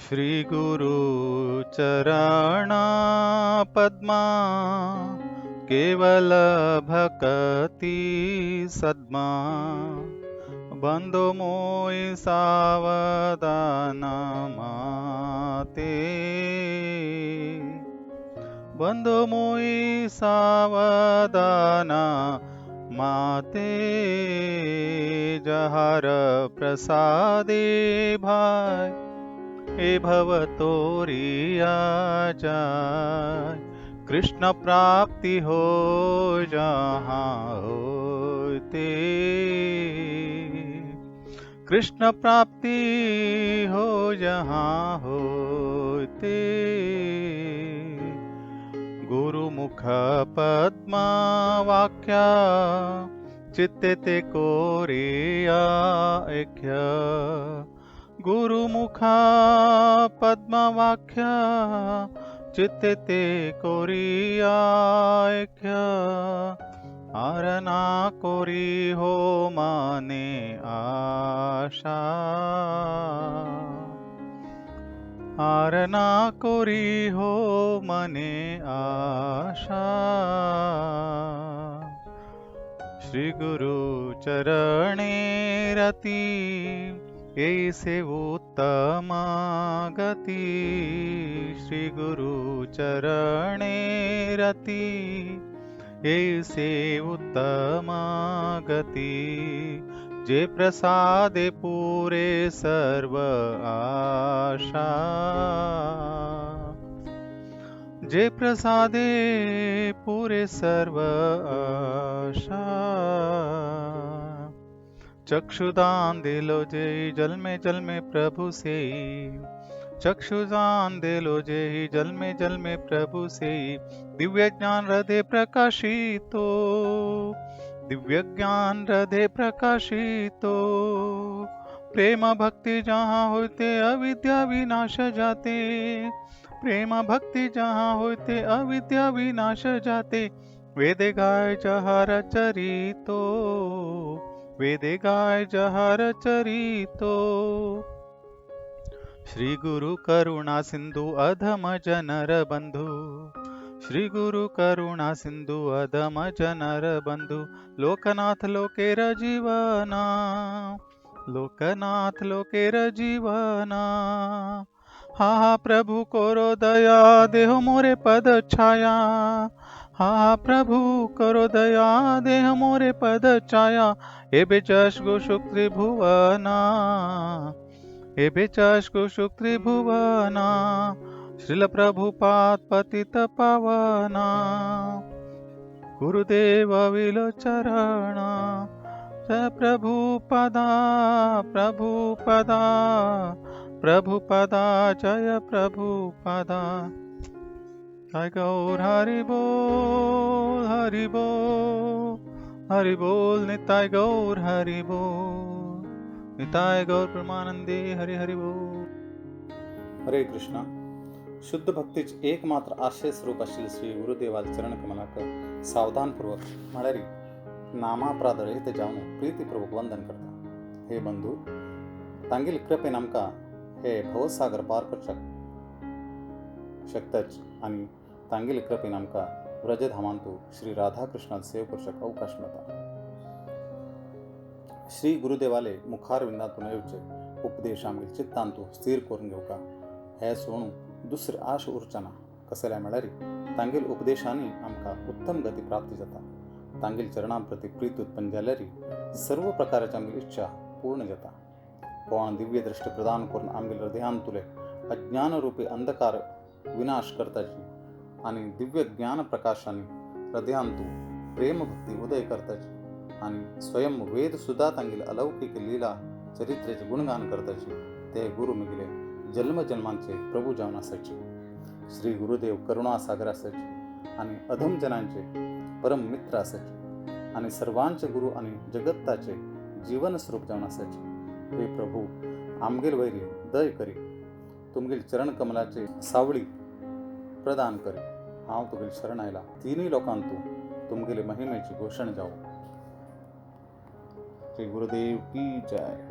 श्री गुरु चरणा पद्मा केवल भक्ति सद्मा बंधु मोई सावधान माते बंधु मोई सावधान माते जहर प्रसादे भाई हे भवतोरिया जाय कृष्ण प्राप्ति हो जहाँ होते कृष्ण प्राप्ति हो जहाँ होते गुरुमुख पद्मा वाक्या चित्ते ते कोरिया ऐक्य गुरुमुखा पद्मवाक्या चित्ते ते कोरिया ऐक्य आरना कोरी हो माने आशा आरना कोरी हो मने आशा श्री गुरु चरणे रति ऐसे उत्तम गति श्री गुरु चरणे रति ऐसे उत्तम गति जे प्रसादे पूरे सर्व आशा जे प्रसादे पूरे सर्व आशा चक्षुदान दिलो जय जल में प्रभु से चक्षुदान दिलो जय जल में प्रभु से दिव्य ज्ञान हृदय प्रकाशितो दिव्य ज्ञान हृदय प्रकाशितो प्रेम भक्ति जहाँ होते अविद्या विनाश जाते प्रेम भक्ति जहाँ होते अविद्या विनाश जाते वेदे गाय जहर चरितो वेदे गाय जहर चरितो श्री गुरु करुणा सिंधु अधम जनर बंधु श्री गुरु करुणा सिंधु अधम जनर बंधु लोकनाथ लोकेर जीवना लोकनाथ लोकेर जीवना हा प्रभु कोरो दया देहो मोरे पद छाया हा प्रभु करो दया देह मोरे पद छाया हे बेचश गो शुक्र भुवना हे बेचश गो शुक्र भुवना श्रील प्रभुपाद पतित पावना गुरुदेव विलो चरण जय प्रभुपदा प्रभुपदा प्रभुपदा जय प्रभुपदा जय गौर हरि बोल हरि बोल हरि बोल निताय गौर हरि बोल निताय गौर परमानंदे हरि हरि बोल हरे कृष्णा शुद्ध भक्तीचे एकमात्र आशय स्वरूप असलेले श्री गुरुदेवाल चरण कमलाक सावधानपूर्वक म्हणारी नामापराध रहित जावन प्रीतीपूर्वक वंदन करता हे बंधू तांगील कृपेन आमकां हे भवसागर पार करचक शकतच आणि तांगील कृपेन आमकां व्रजधामांतू श्री राधाकृष्णात सेव करचक अवकाश मेळटा श्री गुरुदेवाले मुखार विंदातून येवचे उपदेश आमगेल चित्तांतू स्थिर करून घेवका हे सोडून दुसरे आश उरचना कसल्या म्हळ्यार तांगेल उपदेशांनी आमकां उत्तम गती प्राप्ती जाता तांगेल चरणां प्रती प्रीत उत्पन्न जाल्यार सर्व प्रकारची आमगेली इच्छा पूर्ण जाता कोण दिव्य दृष्टी प्रदान करून आमगेल हृदयान तुले अज्ञान रूपी अंधकार विनाश करताची आणि दिव्य ज्ञान प्रकाशाने हृदयांतू प्रेम भक्ती उदय करताची आणि स्वयं वेद सुद्धा तांगेल अलौकिक लीला चरित्राचे गुणगान करताची ते गुरु मिगिले जन्म जन्मांचे प्रभू जावन आसाचे श्री गुरुदेव करुणा सागर आसाचे आणि अधम जनांचे परम मित्र आसाचे आणि सर्वांचे गुरु आणि जगत्ताचे जीवन स्वरूप जावन आसाचे हे प्रभू आमगेल वैरी दय करी तुमगेल चरण कमलाचे सावळी प्रदान करी हांव तुगेल शरण आयला तिनूय लोकांतू तुमगेले महिमेची घोषण जावं श्री गुरुदेव की जय।